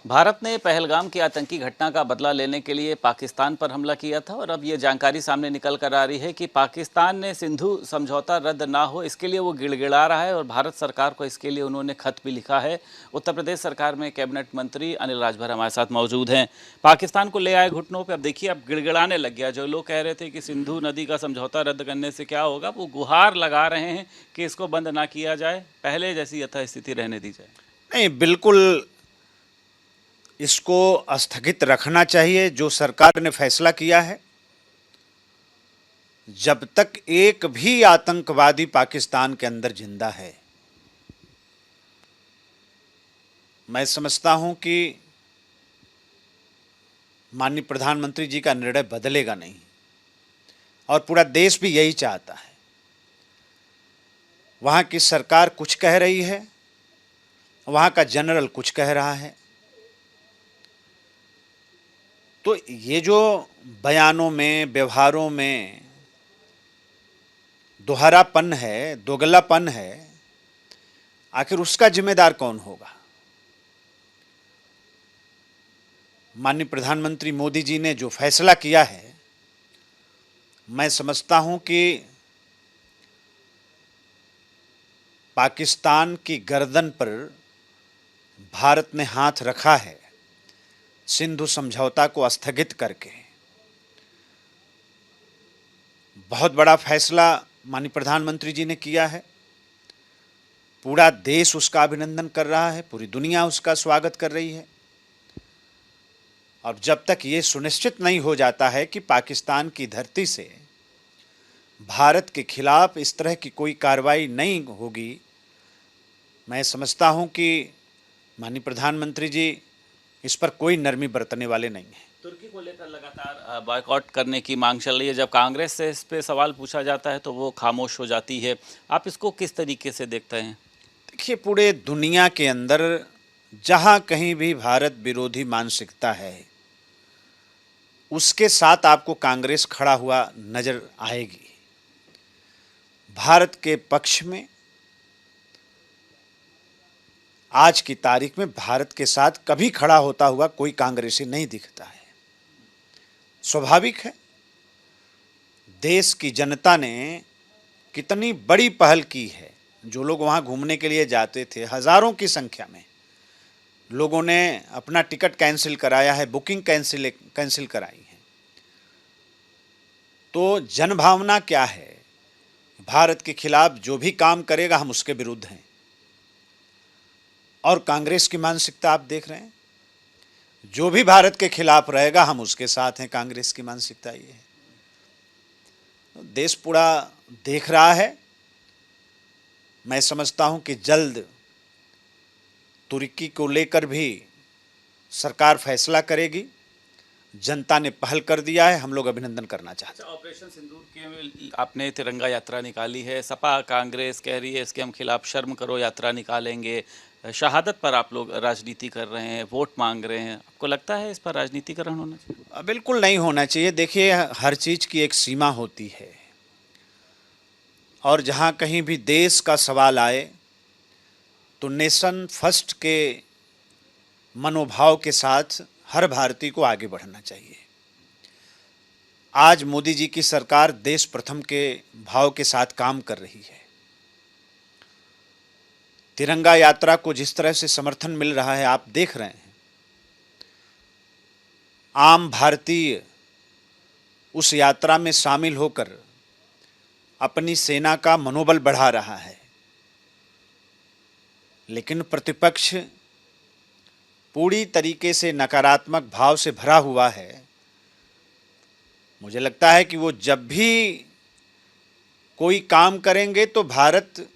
भारत ने पहलगाम की आतंकी घटना का बदला लेने के लिए पाकिस्तान पर हमला किया था और अब ये जानकारी सामने निकल कर आ रही है कि पाकिस्तान ने सिंधु समझौता रद्द ना हो इसके लिए वो गिड़गिड़ा रहा है और भारत सरकार को इसके लिए उन्होंने खत भी लिखा है। उत्तर प्रदेश सरकार में कैबिनेट मंत्री अनिल राजभर हमारे साथ मौजूद हैं। पाकिस्तान को ले आए घुटनों पर। अब देखिए, अब गिड़गिड़ाने लग गया। जो लोग कह रहे थे कि सिंधु नदी का समझौता रद्द करने से क्या होगा, वो गुहार लगा रहे हैं कि इसको बंद ना किया जाए, पहले जैसी यथास्थिति रहने दी जाए। नहीं, बिल्कुल इसको स्थगित रखना चाहिए। जो सरकार ने फैसला किया है, जब तक एक भी आतंकवादी पाकिस्तान के अंदर जिंदा है, मैं समझता हूं कि माननीय प्रधानमंत्री जी का निर्णय बदलेगा नहीं और पूरा देश भी यही चाहता है। वहां की सरकार कुछ कह रही है, वहां का जनरल कुछ कह रहा है। तो ये जो बयानों में, व्यवहारों में दोहरापन है, दोगलापन है, आखिर उसका जिम्मेदार कौन होगा? माननीय प्रधानमंत्री मोदी जी ने जो फैसला किया है, मैं समझता हूं कि पाकिस्तान की गर्दन पर भारत ने हाथ रखा है सिंधु समझौता को स्थगित करके। बहुत बड़ा फैसला माननीय प्रधानमंत्री जी ने किया है। पूरा देश उसका अभिनंदन कर रहा है, पूरी दुनिया उसका स्वागत कर रही है। और जब तक ये सुनिश्चित नहीं हो जाता है कि पाकिस्तान की धरती से भारत के खिलाफ इस तरह की कोई कार्रवाई नहीं होगी, मैं समझता हूं कि माननीय प्रधानमंत्री जी इस पर कोई नरमी बरतने वाले नहीं हैं। तुर्की को लेकर लगातार बॉयकॉट करने की मांग चल रही है। जब कांग्रेस से इस पे सवाल पूछा जाता है तो वो खामोश हो जाती है। आप इसको किस तरीके से देखते हैं? देखिए, पूरे दुनिया के अंदर जहां कहीं भी भारत विरोधी मानसिकता है, उसके साथ आपको कांग्रेस खड़ा हुआ नजर आएगी। भारत के पक्ष में आज की तारीख में भारत के साथ कभी खड़ा होता हुआ कोई कांग्रेसी नहीं दिखता है। स्वाभाविक है, देश की जनता ने कितनी बड़ी पहल की है। जो लोग वहां घूमने के लिए जाते थे, हजारों की संख्या में लोगों ने अपना टिकट कैंसिल कराया है, बुकिंग कैंसिल कराई है। तो जनभावना क्या है? भारत के खिलाफ जो भी काम करेगा हम उसके विरुद्ध हैं। और कांग्रेस की मानसिकता आप देख रहे हैं, जो भी भारत के खिलाफ रहेगा हम उसके साथ हैं। कांग्रेस की मानसिकता ये है। देश पूरा देख रहा है। मैं समझता हूं कि जल्द तुर्की को लेकर भी सरकार फैसला करेगी। जनता ने पहल कर दिया है, हम लोग अभिनंदन करना चाहते हैं। ऑपरेशन सिंदूर के आपने तिरंगा यात्रा निकाली है। सपा कांग्रेस कह रही है इसके हम खिलाफ शर्म करो यात्रा निकालेंगे। शहादत पर आप लोग राजनीति कर रहे हैं, वोट मांग रहे हैं। आपको लगता है इस पर राजनीतिकरण होना चाहिए? बिल्कुल नहीं होना चाहिए। देखिए, हर चीज़ की एक सीमा होती है और जहाँ कहीं भी देश का सवाल आए तो नेशन फर्स्ट के मनोभाव के साथ हर भारतीय को आगे बढ़ना चाहिए। आज मोदी जी की सरकार देश प्रथम के भाव के साथ काम कर रही है। तिरंगा यात्रा को जिस तरह से समर्थन मिल रहा है आप देख रहे हैं। आम भारतीय उस यात्रा में शामिल होकर अपनी सेना का मनोबल बढ़ा रहा है। लेकिन प्रतिपक्ष पूरी तरीके से नकारात्मक भाव से भरा हुआ है। मुझे लगता है कि वो जब भी कोई काम करेंगे तो भारत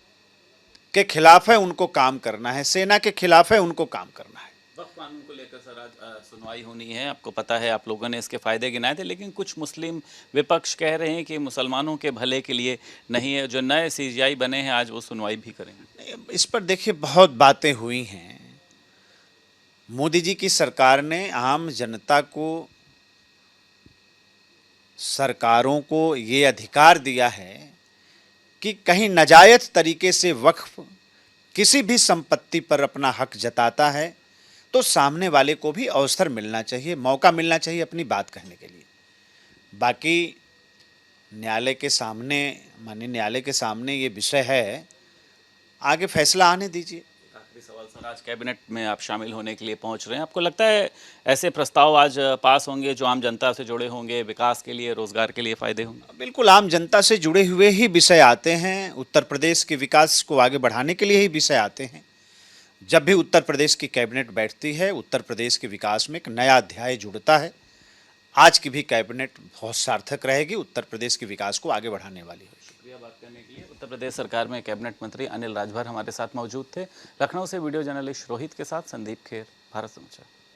के खिलाफ है उनको काम करना है, सेना के खिलाफ है उनको काम करना है। वक्फ कानून को लेकर सर आज सुनवाई होनी है। आपको पता है, आप लोगों ने इसके फायदे गिनाए थे, लेकिन कुछ मुस्लिम विपक्ष कह रहे हैं कि मुसलमानों के भले के लिए नहीं है। जो नए सीजीआई बने हैं आज वो सुनवाई भी करेंगे। इस पर देखिए, बहुत बातें हुई हैं। मोदी जी की सरकार ने आम जनता को, सरकारों को ये अधिकार दिया है कि कहीं नाजायज तरीके से वक्फ किसी भी संपत्ति पर अपना हक जताता है तो सामने वाले को भी अवसर मिलना चाहिए, मौका मिलना चाहिए अपनी बात कहने के लिए। बाकी न्यायालय के सामने, माननीय न्यायालय के सामने ये विषय है, आगे फैसला आने दीजिए। आखिरी सवाल सर, आज कैबिनेट में आप शामिल होने के लिए पहुंच रहे हैं, आपको लगता है ऐसे प्रस्ताव आज पास होंगे जो आम जनता से जुड़े होंगे, विकास के लिए, रोजगार के लिए फायदे होंगे? बिल्कुल, आम जनता से जुड़े हुए ही विषय आते हैं, उत्तर प्रदेश के विकास को आगे बढ़ाने के लिए ही विषय आते हैं। जब भी उत्तर प्रदेश की कैबिनेट बैठती है, उत्तर प्रदेश के विकास में एक नया अध्याय जुड़ता है। आज की भी कैबिनेट बहुत सार्थक रहेगी, उत्तर प्रदेश के विकास को आगे बढ़ाने वाली होगी। शुक्रिया बात करने के लिए। उत्तर प्रदेश सरकार में कैबिनेट मंत्री अनिल राजभर हमारे साथ मौजूद थे। लखनऊ से वीडियो जर्नलिस्ट रोहित के साथ संदीप खेर, भारत समाचार।